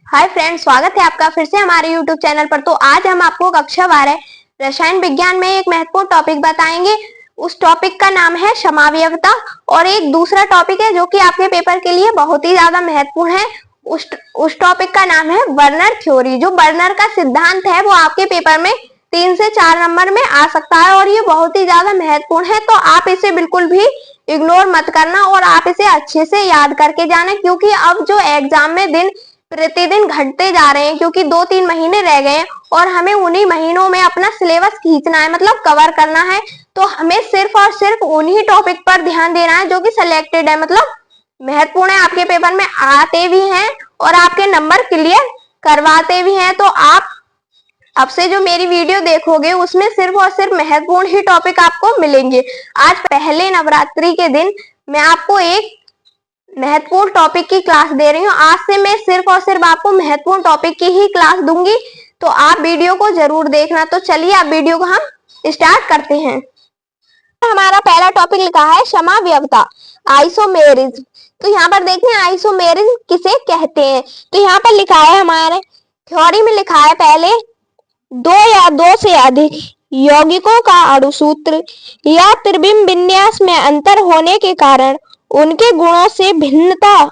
Hi friends, स्वागत है आपका फिर से हमारे यूट्यूब चैनल पर। तो आज हम आपको कक्षा 12 रसायन विज्ञान में एक महत्वपूर्ण टॉपिक बताएंगे। उस टॉपिक का नाम है समावयवता और एक दूसरा टॉपिक है जो कि आपके पेपर के लिए बहुत ही ज्यादा महत्वपूर्ण है। उस टॉपिक का नाम है बर्नर थ्योरी। जो बर्नर का सिद्धांत है वो आपके पेपर में 3 से 4 नंबर में आ सकता है और ये बहुत ही ज्यादा महत्वपूर्ण है। तो आप इसे बिल्कुल भी इग्नोर मत करना और आप इसे अच्छे से याद करके जाना, क्योंकि अब जो एग्जाम में दिन प्रतिदिन घटते जा रहे हैं, क्योंकि 2-3 महीने रह गए हैं और हमें उन्हीं महीनों में अपना सिलेबस खींचना है, मतलब कवर करना है। तो हमें सिर्फ और सिर्फ उन्हीं टॉपिक पर ध्यान देना है जो कि सिलेक्टेड है, मतलब महत्वपूर्ण है, आपके पेपर में आते भी हैं और आपके नंबर क्लियर करवाते भी हैं। तो आप अब से जो मेरी वीडियो देखोगे उसमें सिर्फ और सिर्फ महत्वपूर्ण ही टॉपिक आपको मिलेंगे। आज पहले नवरात्रि के दिन मैं आपको एक महत्वपूर्ण टॉपिक की क्लास दे रही हूँ। आज से मैं सिर्फ और सिर्फ आपको महत्वपूर्ण टॉपिक की ही क्लास दूंगी, तो आप वीडियो को जरूर देखना। तो चलिए आप वीडियो को हम स्टार्ट करते हैं। हमारा पहला टॉपिक लिखा है समावयवता, आइसोमेरिज्म। तो यहाँ पर देखिए आइसोमेरिज्म किसे कहते हैं। तो यहाँ पर लिखा है, हमारे थ्योरी में लिखा है, पहले दो या दो से अधिक यौगिकों का अणुसूत्र या त्रिविम विन्यास में अंतर होने के कारण उनके गुणों से भिन्नता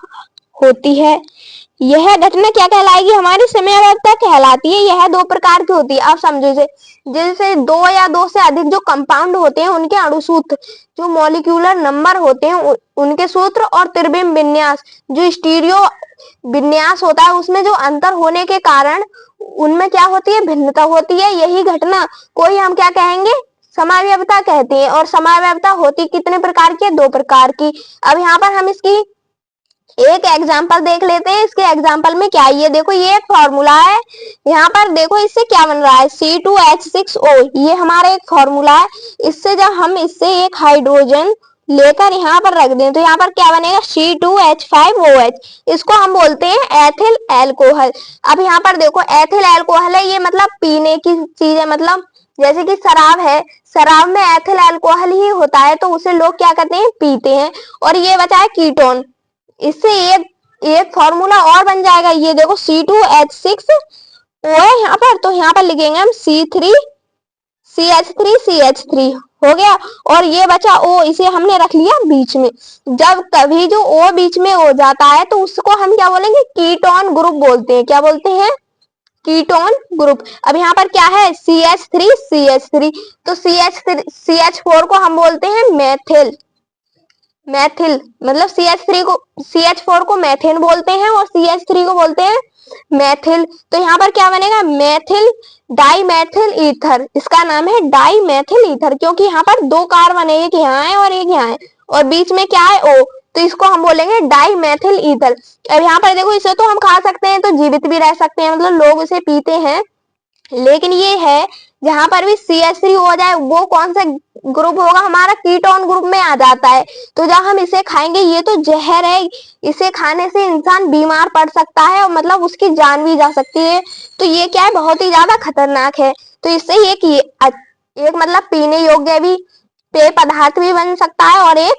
होती है। यह घटना क्या कहलाएगी, हमारी समयावस्था कहलाती है। यह दो प्रकार की होती है। आप समझो इसे, जैसे दो या दो से अधिक जो कंपाउंड होते हैं उनके अणुसूत्र, जो मॉलिक्यूलर नंबर होते हैं उनके सूत्र, और त्रिविम विन्यास जो स्टीरियो विन्यास होता है उसमें जो अंतर होने के कारण उनमें क्या होती है, भिन्नता होती है। यही घटना कोई हम क्या कहेंगे, समावयवता कहते हैं। और समावयवता होती कितने प्रकार की है, 2 प्रकार की। अब यहाँ पर हम इसकी एक एग्जाम्पल देख लेते हैं। इसके एग्जाम्पल में क्या है, ये देखो, ये एक फॉर्मूला है। यहाँ पर देखो इससे क्या बन रहा है, C2H6O, ये हमारा एक फॉर्मूला है। इससे जब हम इससे एक हाइड्रोजन लेकर यहाँ पर रख दें तो यहाँ पर क्या बनेगा, C2H5OH। इसको हम बोलते हैं एथिल एल्कोहल। अब यहाँ पर देखो एथिल एल्कोहल है, ये मतलब पीने की चीज है, मतलब जैसे कि शराब है, शराब में एथिल एल्कोहल ही होता है तो उसे लोग क्या करते हैं, पीते हैं। और ये बचा है कीटोन, इससे एक फॉर्मूला और बन जाएगा। ये देखो C2H6O है यहाँ पर, तो यहाँ पर लिखेंगे हम C3CH3 हो गया। और ये बचा O, इसे हमने रख लिया बीच में। जब कभी जो O बीच में हो जाता है तो उसको हम क्या बोलेंगे, कीटोन ग्रुप बोलते हैं। क्या बोलते हैं, कीटोन ग्रुप। अब यहाँ पर क्या है, CH3 तो CH4 को हम बोलते हैं मैथिल मतलब CH4 को मैथेन बोलते हैं और CH3 को बोलते हैं मैथिल। तो यहाँ पर क्या बनेगा, मैथिल डाइमेथिल ईथर। इसका नाम है डाइमेथिल ईथर, क्योंकि यहाँ पर 2 कार्बन है, एक यहाँ है और एक यहाँ है, और बीच में क्या है, O, तो इसको हम बोलेंगे डाइमेथिल ईथर। अब यहाँ पर देखो, इसे तो हम खा सकते हैं, तो जीवित भी रह सकते हैं, मतलब लोग इसे पीते हैं। लेकिन ये है जहां पर भी CH3 हो जाए वो कौन सा ग्रुप होगा, हमारा कीटोन ग्रुप में आ जाता है। तो जब हम इसे खाएंगे, ये तो जहर है, इसे खाने से इंसान बीमार पड़ सकता है और मतलब उसकी जान भी जा सकती है। तो ये क्या है, बहुत ही ज्यादा खतरनाक है। तो इससे एक मतलब पीने योग्य भी पेय पदार्थ भी बन सकता है और एक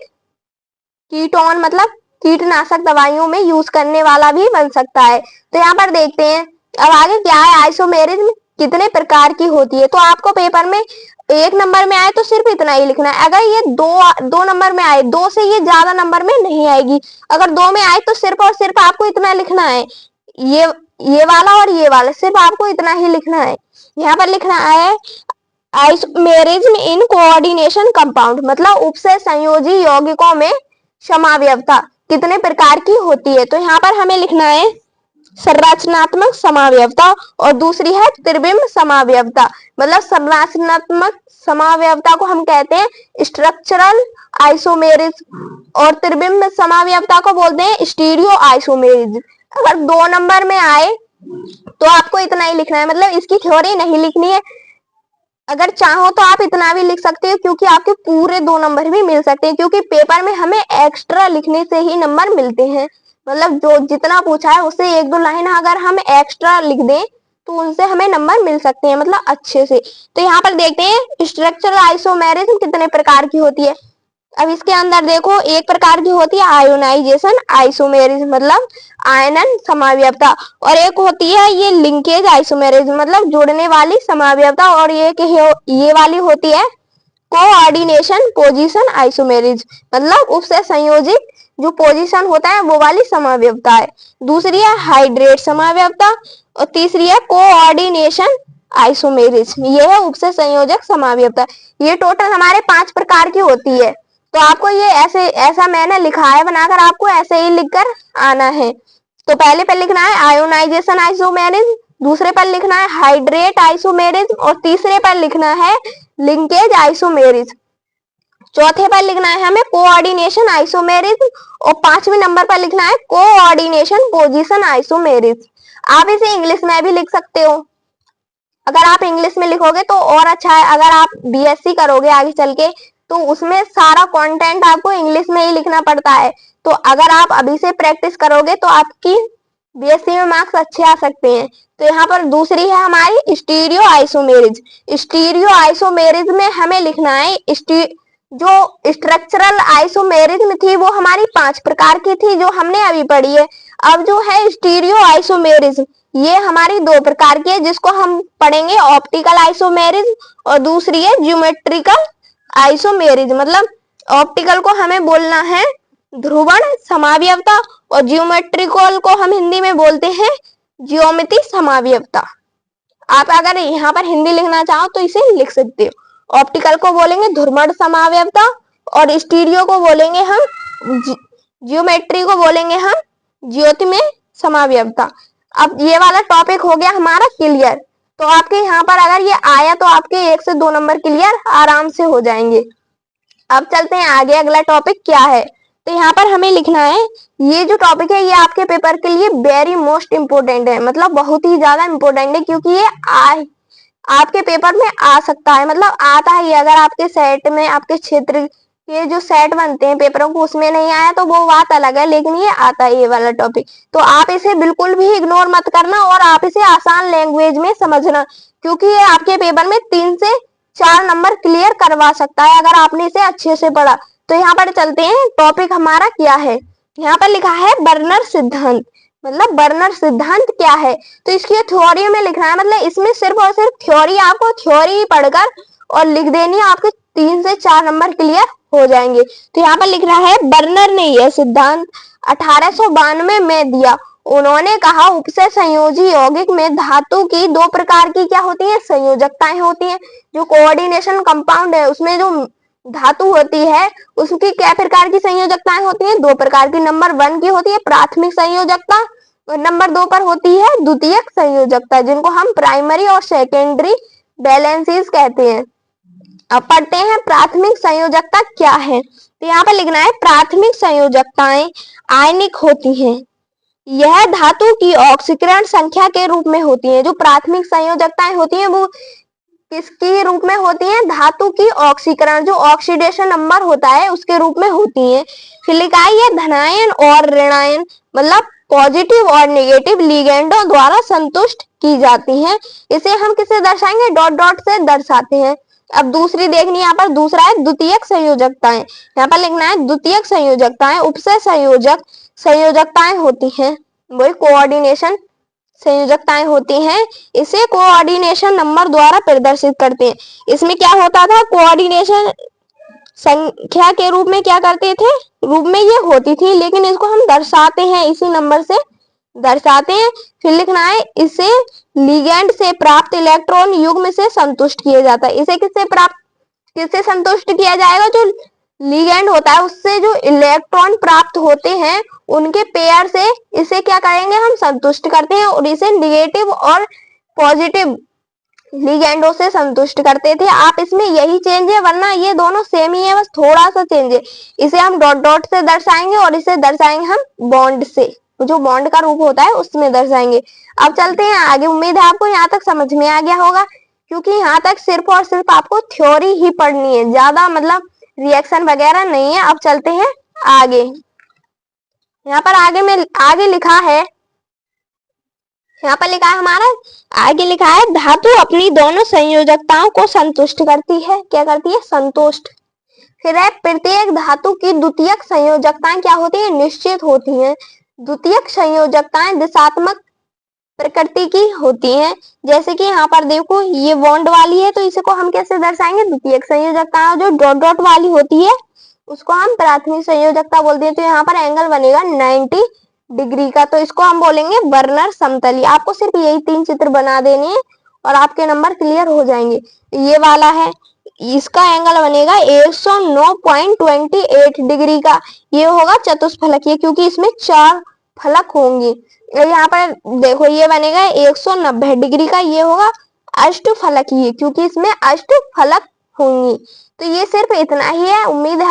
कीटोन मतलब कीटनाशक दवाइयों में यूज करने वाला भी बन सकता है। तो यहाँ पर देखते हैं अब आगे क्या है, आइसोमेरिज्म कितने प्रकार की होती है। तो आपको पेपर में 1 नंबर में आए तो सिर्फ इतना ही लिखना है। अगर ये दो नंबर में आए, 2 से ये ज्यादा नंबर में नहीं आएगी। अगर 2 में आए तो सिर्फ और सिर्फ आपको इतना लिखना है, ये वाला और ये वाला, सिर्फ आपको इतना ही लिखना है। यहाँ पर लिखना है आइसोमेरिज्म इन कोऑर्डिनेशन कंपाउंड, मतलब उपसे संयोजी यौगिकों में समावयवता कितने प्रकार की होती है। तो यहाँ पर हमें लिखना है संरचनात्मक समावयवता और दूसरी है त्रिविम समावयवता। मतलब संरचनात्मक समावयवता को हम कहते हैं स्ट्रक्चरल आइसोमेरिज्म और त्रिविम समावयवता को बोलते हैं स्टीरियो आइसोमेरिज्म। अगर 2 नंबर में आए तो आपको इतना ही लिखना है, मतलब इसकी थ्योरी नहीं लिखनी है। अगर चाहो तो आप इतना भी लिख सकते हो, क्योंकि आपके पूरे 2 नंबर भी मिल सकते हैं, क्योंकि पेपर में हमें एक्स्ट्रा लिखने से ही नंबर मिलते हैं। मतलब जो जितना पूछा है उससे 1-2 लाइन अगर हम एक्स्ट्रा लिख दें तो उनसे हमें नंबर मिल सकते हैं, मतलब अच्छे से। तो यहाँ पर देखते हैं स्ट्रक्चरल आइसोमेरिज्म कितने प्रकार की होती है। अब इसके अंदर देखो एक प्रकार की होती है आयोनाइजेशन आइसोमेरिज मतलब आयनन समावयवता, और एक होती है ये लिंकेज आइसोमेरिज मतलब जोड़ने वाली समावयवता, और ये वाली होती है कोऑर्डिनेशन पोजीशन आइसोमेरिज मतलब उससे संयोजित जो पोजीशन होता है वो वाली समावयवता है। दूसरी है हाइड्रेट समावयवता और तीसरी है कोऑर्डिनेशन आइसोमेरिज, ये है उपसे संयोजक समावयवता। ये टोटल हमारे 5 प्रकार की होती है। तो आपको ये ऐसा मैंने लिखा है बनाकर, आपको ऐसे ही लिखकर आना है। तो पहले पर लिखना है आयोनाइजेशन आइसोमेरिज, दूसरे पर लिखना है हाइड्रेट आइसोमेरिज और तीसरे पर लिखना है लिंकेज आइसोमेरिज, चौथे पर लिखना है हमें कोऑर्डिनेशन आइसोमेरिज और 5वें नंबर पर लिखना है कोऑर्डिनेशन पोजीशन आइसोमेरिज। आप इसे इंग्लिश में भी लिख सकते हो, अगर आप इंग्लिश में लिखोगे तो और अच्छा है। अगर आप बीएससी करोगे आगे चल के तो उसमें सारा कंटेंट आपको इंग्लिश में ही लिखना पड़ता है। तो अगर आप अभी से प्रैक्टिस करोगे तो आपकी बीएससी में मार्क्स अच्छे आ सकते हैं। तो यहाँ पर दूसरी है हमारी स्टीरियो आइसोमेरिज। स्टीरियो आइसोमेरिज में हमें लिखना है जो स्ट्रक्चरल आइसोमेरिज्म थी वो हमारी 5 प्रकार की थी जो हमने अभी पढ़ी है। अब जो है स्टीरियो आइसोमेरिज्म ये हमारी 2 प्रकार की है जिसको हम पढ़ेंगे ऑप्टिकल आइसोमेरिज्म और दूसरी है ज्योमेट्रिकल आइसोमेरिज्म। मतलब ऑप्टिकल को हमें बोलना है ध्रुवण समावयवता और ज्योमेट्रिकल को हम हिंदी में बोलते हैं ज्योमिति समावयवता। आप अगर यहाँ पर हिंदी लिखना चाहो तो इसे लिख सकते हो। ऑप्टिकल को बोलेंगे ध्रुवण समावयवता और स्टीरियो को बोलेंगे हम ज्योमेट्री को बोलेंगे हम ज्योतिमय समावयवता। अब ये वाला टॉपिक हो गया हमारा क्लियर। तो आपके यहाँ पर अगर ये आया तो आपके 1 से 2 नंबर क्लियर आराम से हो जाएंगे। अब चलते हैं आगे, अगला टॉपिक क्या है। तो यहाँ पर हमें लिखना है ये जो टॉपिक है ये आपके पेपर के लिए वेरी मोस्ट इम्पोर्टेंट है, मतलब बहुत ही ज्यादा इम्पोर्टेंट है क्योंकि ये आपके पेपर में आ सकता है, मतलब आता है। अगर आपके सेट में आपके क्षेत्र के जो सेट बनते हैं पेपरों को उसमें नहीं आया तो वो बात अलग है, लेकिन ये आता है ये वाला टॉपिक। तो आप इसे बिल्कुल भी इग्नोर मत करना और आप इसे आसान लैंग्वेज में समझना क्योंकि ये आपके पेपर में 3 से 4 नंबर क्लियर करवा सकता है अगर आपने इसे अच्छे से पढ़ा। तो यहाँ पर चलते हैं, टॉपिक हमारा क्या है। यहाँ पर लिखा है बर्नर सिद्धांत, मतलब बर्नर सिद्धांत क्या है। तो इसकी थ्योरी में लिखना है, मतलब इसमें सिर्फ और सिर्फ थ्योरी, आपको थ्योरी पढ़कर और लिख देनी है, आपके 3 से 4 नंबर क्लियर हो जाएंगे। तो यहाँ पर लिख रहा है बर्नर ने यह सिद्धांत 1892 में दिया। उन्होंने कहा उपसे संयोजी यौगिक में धातु की 2 प्रकार की क्या होती है संयोजकताएं होती हैं। जो कोऑर्डिनेशन कंपाउंड है उसमें जो धातु होती है उसकी क्या प्रकार की संयोजकताएं होती हैं 2 प्रकार की। नंबर 1 की होती है प्राथमिक संयोजकता और नंबर 2 पर होती है द्वितीयक संयोजकता, जिनको हम प्राइमरी और सेकेंडरी बैलेंसेस कहते हैं। अब पढ़ते हैं प्राथमिक संयोजकता क्या है। तो यहाँ पर लिखना है प्राथमिक संयोजकताएं आयनिक होती हैं। यह धातु की ऑक्सीकरण संख्या के रूप में होती है। जो प्राथमिक संयोजकताएं होती हैं वो किसके रूप में होती हैं, धातु की ऑक्सीकरण जो ऑक्सीडेशन नंबर होता है उसके रूप में होती हैं। फिर लिखा है ये धनायन और ऋणायन मतलब पॉजिटिव और नेगेटिव लिगेंडों द्वारा संतुष्ट की जाती हैं। इसे हम किसे दर्शाएंगे डॉट डॉट से दर्शाते हैं। अब दूसरी देखनी यहाँ पर, दूसरा है द्वितीयक संयोजकताएं। यहाँ पर लिखना है द्वितीयक संयोजकताएं उपसे संयोजकताएं होती हैं, वही कोऑर्डिनेशन संयोजकताएं होती हैं। इसे कोऑर्डिनेशन नंबर द्वारा प्रदर्शित करते हैं। इसमें क्या होता था कोऑर्डिनेशन संख्या के रूप में क्या करते थे रूप में ये होती थी, लेकिन इसको हम दर्शाते हैं इसी नंबर से दर्शाते हैं। फिर लिखना है इसे लिगेंड से प्राप्त इलेक्ट्रॉन युग्म से संतुष्ट किया जाता है। इसे किससे संतुष्ट किया जाएगा, जो लिगेंड होता है उससे जो इलेक्ट्रॉन प्राप्त होते हैं उनके पेयर से इसे क्या करेंगे हम संतुष्ट करते हैं और इसे निगेटिव और पॉजिटिव लिगेंडों से संतुष्ट करते थे। आप इसमें यही चेंज है, वरना ये दोनों सेम ही है, बस थोड़ा सा चेंज है। इसे हम डॉट डॉट से दर्शाएंगे और इसे दर्शाएंगे हम बॉन्ड से, जो बॉन्ड का रूप होता है उसमें दर्शाएंगे। अब चलते हैं आगे। उम्मीद है आपको यहाँ तक समझ में आ गया होगा क्योंकि यहाँ तक सिर्फ और सिर्फ आपको थ्योरी ही पढ़नी है, ज्यादा मतलब रिएक्शन वगैरह नहीं है। अब चलते हैं आगे। यहाँ पर आगे लिखा है, यहाँ पर लिखा है हमारा आगे लिखा है धातु अपनी दोनों संयोजकताओं को संतुष्ट करती है। क्या करती है संतुष्ट। फिर है प्रत्येक धातु की द्वितीयक संयोजकताएं क्या होती है, निश्चित होती हैं। द्वितीयक संयोजकताएं दिशात्मक प्रकृति की होती हैं। जैसे कि यहाँ पर देखो ये बॉन्ड वाली है तो इसे को हम कैसे दर्शाएंगे, द्वितीयक संयोजकता। जो डॉट डॉट वाली होती है उसको हम प्राथमिक संयोजकता बोलते हैं। तो यहाँ पर एंगल बनेगा 90 डिग्री का, तो इसको हम बोलेंगे बर्नर समतली। आपको सिर्फ यही 3 चित्र बना देने हैं और आपके नंबर क्लियर हो जाएंगे। ये वाला है, इसका एंगल बनेगा 109.28 डिग्री का। ये होगा चतुष्फलकीय क्योंकि इसमें 4 फलक होंगे। यहाँ पर देखो ये बनेगा 190 डिग्री का, ये होगा अष्टफलकीय क्योंकि इसमें अष्टफलक होंगी। तो ये सिर्फ इतना ही है। उम्मीद है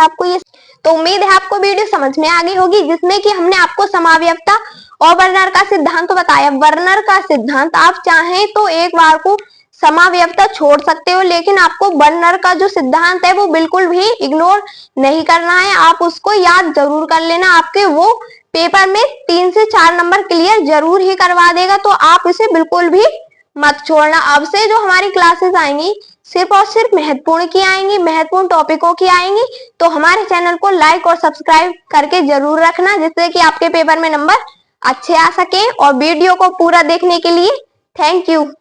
आपको वीडियो समझ में आ गई होगी, जिसमें कि हमने आपको समावयवता और वर्नर का सिद्धांत बताया। वर्नर का सिद्धांत आप चाहें तो एक बार को समावयवता छोड़ सकते हो, लेकिन आपको वर्नर का जो सिद्धांत है वो बिल्कुल भी इग्नोर नहीं करना है। आप उसको याद जरूर कर लेना, आपके वो पेपर में 3 से 4 नंबर क्लियर जरूर ही करवा देगा। तो आप इसे बिल्कुल भी मत छोड़ना। अब से जो हमारी क्लासेस आएंगी सिर्फ और सिर्फ महत्वपूर्ण की आएंगी, महत्वपूर्ण टॉपिकों की आएंगी। तो हमारे चैनल को लाइक और सब्सक्राइब करके जरूर रखना, जिससे कि आपके पेपर में नंबर अच्छे आ सके। और वीडियो को पूरा देखने के लिए थैंक यू।